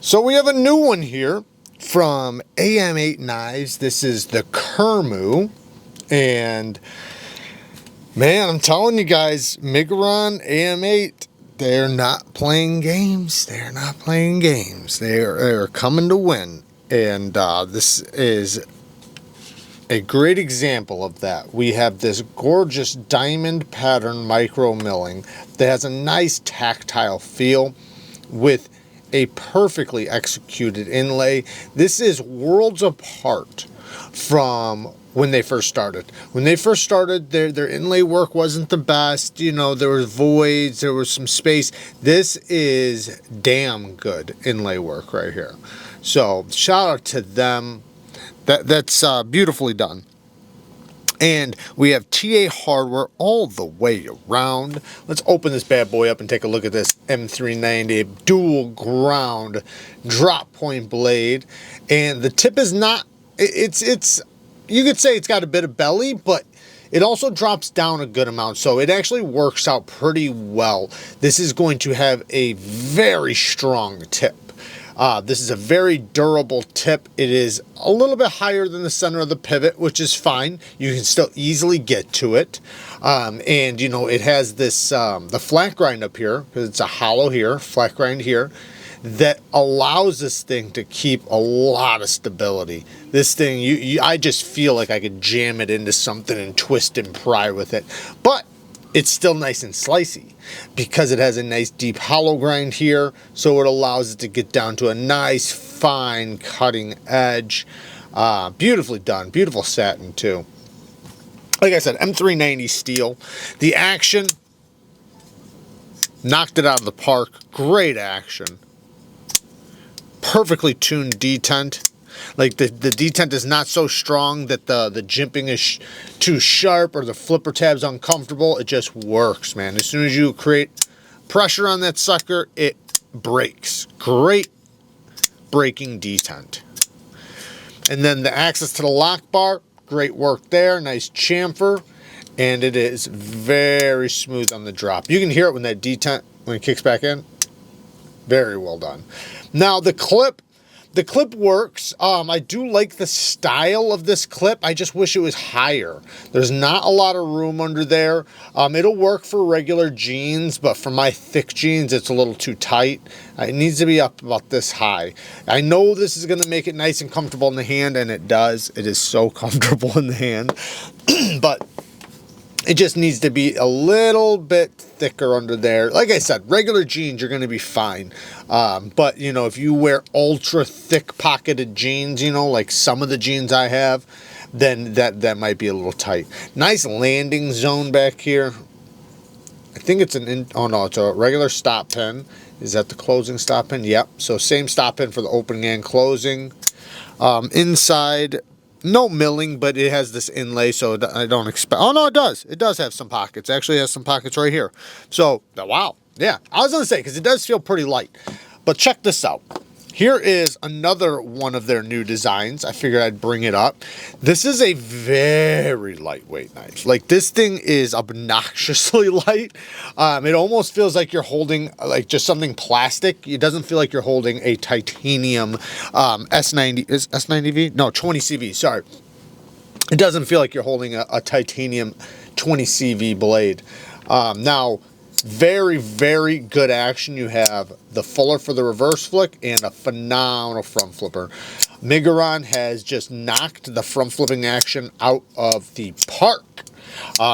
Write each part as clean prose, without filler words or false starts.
So we have a new one here from AMEIGHT Knives. This is the KERMU. And man, I'm telling you guys, MIGURON, AMEIGHT, they're not playing games. They're not playing games. They're coming to win. And this is a great example of that. We have this gorgeous diamond pattern micro milling that has a nice tactile feel with a perfectly executed inlay. This is worlds apart from when they first started. When they first started, their inlay work wasn't the best. You know, there was voids, there was some space. This is damn good inlay work right here. So shout out to them. That's beautifully done. And we have TA hardware all the way around. Let's open this bad boy up and take a look at this M390 dual ground drop point blade. And the tip is not, it's you could say it's got a bit of belly, but it also drops down a good amount. So it actually works out pretty well. This is going to have a very strong tip. This is a very durable tip. It is a little bit higher than the center of the pivot, which is fine. You can still easily get to it. And you know, it has this, the flat grind up here, because it's a hollow here, flat grind here, that allows this thing to keep a lot of stability. This thing, I just feel like I could jam it into something and twist and pry with it. But it's still nice and slicey because it has a nice deep hollow grind here, so it allows it to get down to a nice fine cutting edge. Beautifully done, beautiful satin too. Like I said, M390 steel. The action, knocked it out of the park. Great action. Perfectly tuned detent. Like the detent is not so strong that the jimping is too sharp or the flipper tab's uncomfortable. It just works, man. As soon as you create pressure on that sucker, it breaks. Great breaking detent. And then the access to the lock bar, great work there. Nice chamfer. And it is very smooth on the drop. You can hear it when that detent, when it kicks back in. Very well done. Now the clip works. I do like the style of this clip. I just wish it was higher. There's not a lot of room under there. It'll work for regular jeans, but for my thick jeans, it's a little too tight. It needs to be up about this high. I know this is going to make it nice and comfortable in the hand, and it does. It is so comfortable in the hand. But it just needs to be a little bit thicker under there. Like I said, regular jeans, you're going to be fine. But, you know, if you wear ultra thick pocketed jeans, you know, like some of the jeans I have, then that might be a little tight. Nice landing zone back here. I think it's oh no, it's a regular stop pin. Is that the closing stop pin? Yep. So same stop pin for the opening and closing. Inside, no milling, but it has this inlay, so I don't expect... Oh, no, it does. It does have some pockets. It actually has some pockets right here. So, wow. Yeah, I was going to say, because it does feel pretty light. But check this out. Here is another one of their new designs. I figured I'd bring it up. This is a very lightweight knife. Like, this thing is obnoxiously light. It almost feels like you're holding, like, just something plastic. It doesn't feel like you're holding a titanium S90. Is S90V? No, 20CV, sorry. It doesn't feel like you're holding a titanium 20CV blade. Now, very, very good action. You have the fuller for the reverse flick and a phenomenal front flipper. MIGURON has just knocked the front flipping action out of the park.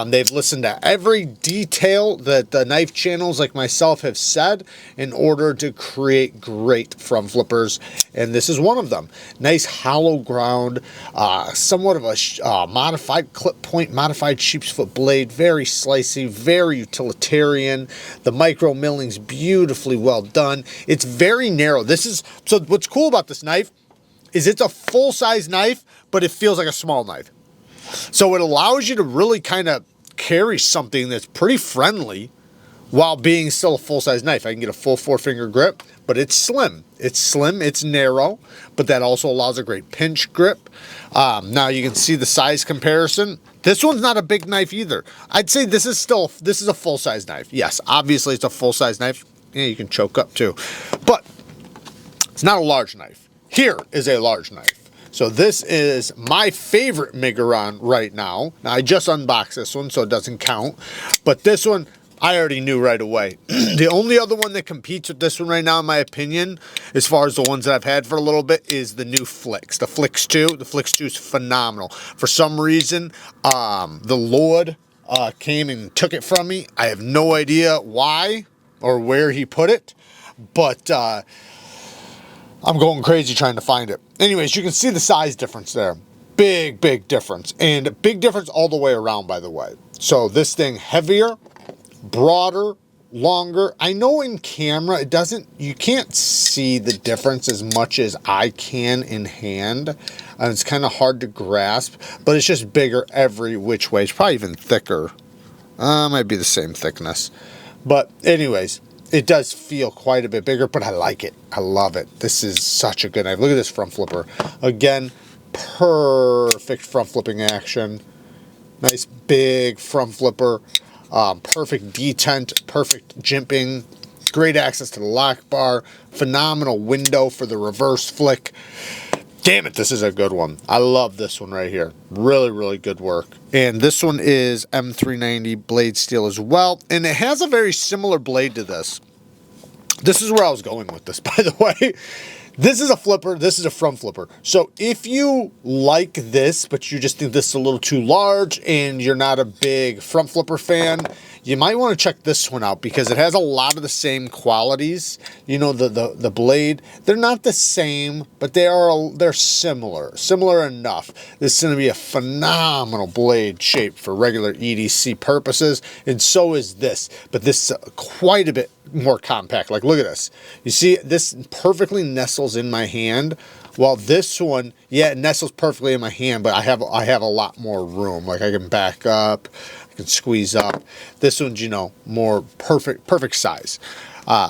They've listened to every detail that the knife channels like myself have said in order to create great front flippers, and this is one of them. Nice hollow ground, somewhat of a modified clip point, modified sheep's foot blade, very slicey, very utilitarian. The micro milling's beautifully well done. It's very narrow. So what's cool about this knife is it's a full-size knife, but it feels like a small knife. So it allows you to really kind of carry something that's pretty friendly while being still a full-size knife. I can get a full 4-finger grip, but it's slim. It's slim, it's narrow, but that also allows a great pinch grip. Now you can see the size comparison. This one's not a big knife either. I'd say this is a full-size knife. Yes, obviously it's a full-size knife. Yeah, you can choke up too. But It's not a large knife. Here is a large knife. So this is my favorite MIGURON right now. Now I just unboxed this one, so it doesn't count. But this one, I already knew right away. The only other one that competes with this one right now, in my opinion, as far as the ones that I've had for a little bit, is the new FLIX. The FLIX 2. The FLIX 2 is phenomenal. For some reason, the Lord came and took it from me. I have no idea why or where he put it, but I'm going crazy trying to find it. Anyways, you can see the size difference there. Big, big difference. And big difference all the way around, by the way. So this thing heavier, broader, longer. I know in camera it doesn't, you can't see the difference as much as I can in hand. And it's kind of hard to grasp, but it's just bigger every which way. It's probably even thicker. Might be the same thickness. But anyways, it does feel quite a bit bigger, but I like it. I love it. This is such a good knife. Look at this front flipper. Again, perfect front flipping action. Nice big front flipper. Perfect detent, perfect jimping, great access to the lock bar, phenomenal window for the reverse flick. Damn it, this is a good one. I love this one right here. Really, really good work. And this one is M390 blade steel as well, and it has a very similar blade to this. This is where I was going with this, by the way. This is a flipper, this is a front flipper. So if you like this, but you just think this is a little too large and you're not a big front flipper fan, you might want to check this one out because it has a lot of the same qualities. You know, the blade, they're not the same, but they're similar enough. This is going to be a phenomenal blade shape for regular EDC purposes, and so is this. But this is quite a bit more compact. Like, look at this. You see, this perfectly nestles in my hand. While this one, yeah, it nestles perfectly in my hand, but I have a lot more room. Like, I can back up, I can squeeze up. This one's, you know, more perfect size.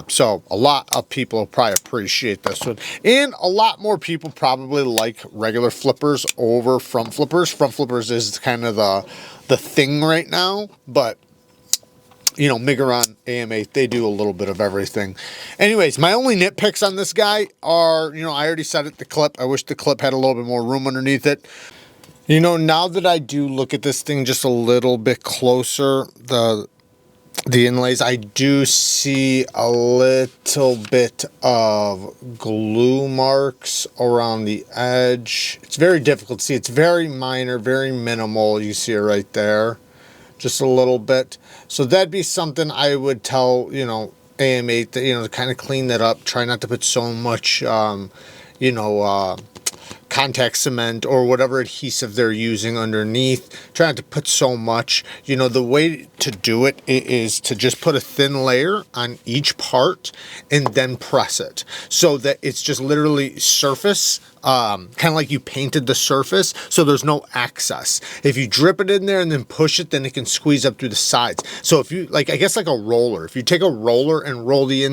So a lot of people probably appreciate this one, and a lot more people probably like regular flippers over front flippers. Front flippers is kind of the thing right now, but you know, MIGURON, AMEIGHT, they do a little bit of everything. Anyways, my only nitpicks on this guy are, you know, I already said it, the clip. I wish the clip had a little bit more room underneath it. You know, now that I do look at this thing just a little bit closer, the inlays, I do see a little bit of glue marks around the edge. It's very difficult to see. It's very minor, very minimal. You see it right there. Just a little bit. So that'd be something I would tell, you know, AMEIGHT, you know, to kind of clean that up. Try not to put so much, you know, contact cement or whatever adhesive they're using underneath. Try not to put so much. You know, the way to do it is to just put a thin layer on each part and then press it so that it's just literally surface, kind of like you painted the surface, so there's no excess. If you drip it in there and then push it, then it can squeeze up through the sides. So if you, like, I guess like a roller, if you take a roller and roll the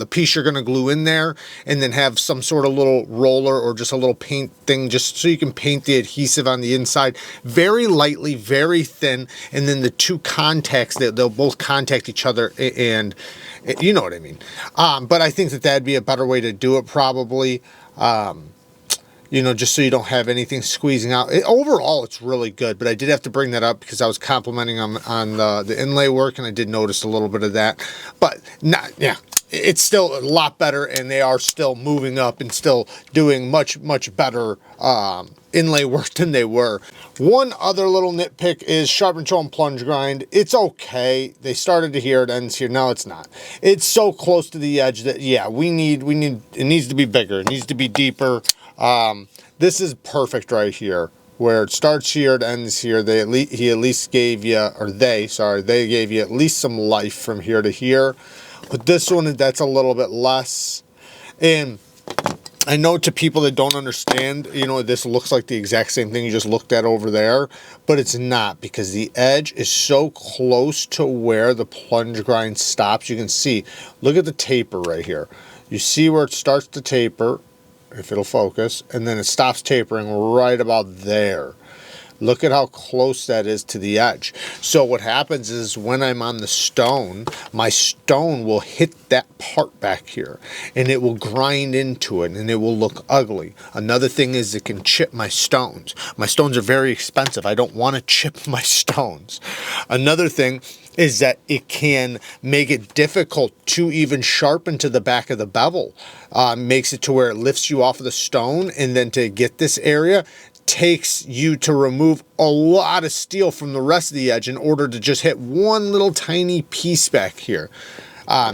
piece you're gonna glue in there, and then have some sort of little roller or just a little paint thing just so you can paint the adhesive on the inside very lightly, very thin, and then the two contacts, they'll both contact each other, and you know what I mean. But I think that that'd be a better way to do it, probably. You know, just so you don't have anything squeezing out. Overall, it's really good, but I did have to bring that up because I was complimenting on the inlay work, and I did notice a little bit of that. But not, yeah, it's still a lot better, and they are still moving up and still doing much better inlay work than they were. One other little nitpick is sharp control and plunge grind. It's okay. They started to here, it ends here. No, it's not. It's so close to the edge that, yeah, we need, it needs to be bigger. It needs to be deeper. This is perfect right here, where it starts here, it ends here. They gave you at least some life from here to here. But this one, that's a little bit less. And I know to people that don't understand, you know, this looks like the exact same thing you just looked at over there, but it's not, because the edge is so close to where the plunge grind stops. You can see, look at the taper right here. You see where it starts to taper, if it'll focus, and then it stops tapering right about there. Look at how close that is to the edge. So what happens is when I'm on the stone, my stone will hit that part back here and it will grind into it and it will look ugly. Another thing is it can chip my stones. My stones are very expensive. I don't want to chip my stones. Another thing is that it can make it difficult to even sharpen to the back of the bevel. Makes it to where it lifts you off of the stone, and then to get this area takes you to remove a lot of steel from the rest of the edge in order to just hit one little tiny piece back here.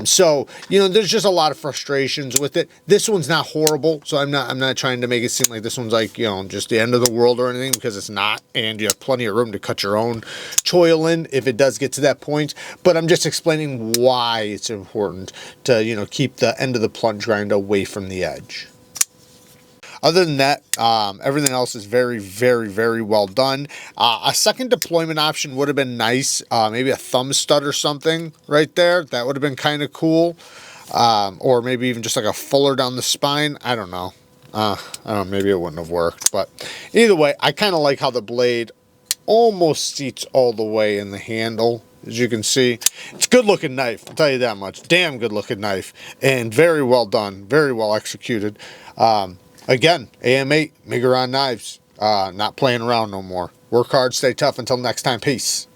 So, you know, there's just a lot of frustrations with it. This one's not horrible, so I'm not trying to make it seem like this one's like, you know, just the end of the world or anything, because it's not, and you have plenty of room to cut your own choil in if it does get to that point. But I'm just explaining why it's important to, you know, keep the end of the plunge grind away from the edge. Other than that, everything else is very, very, very well done. A second deployment option would have been nice. Maybe a thumb stud or something right there. That would have been kind of cool. Or maybe even just like a fuller down the spine. I don't know. I don't know. Maybe it wouldn't have worked. But either way, I kind of like how the blade almost seats all the way in the handle. As you can see, it's a good looking knife. I'll tell you that much. Damn good looking knife. And very well done. Very well executed. Again, AM8, MIGURON knives, not playing around no more. Work hard, stay tough. Until next time, peace.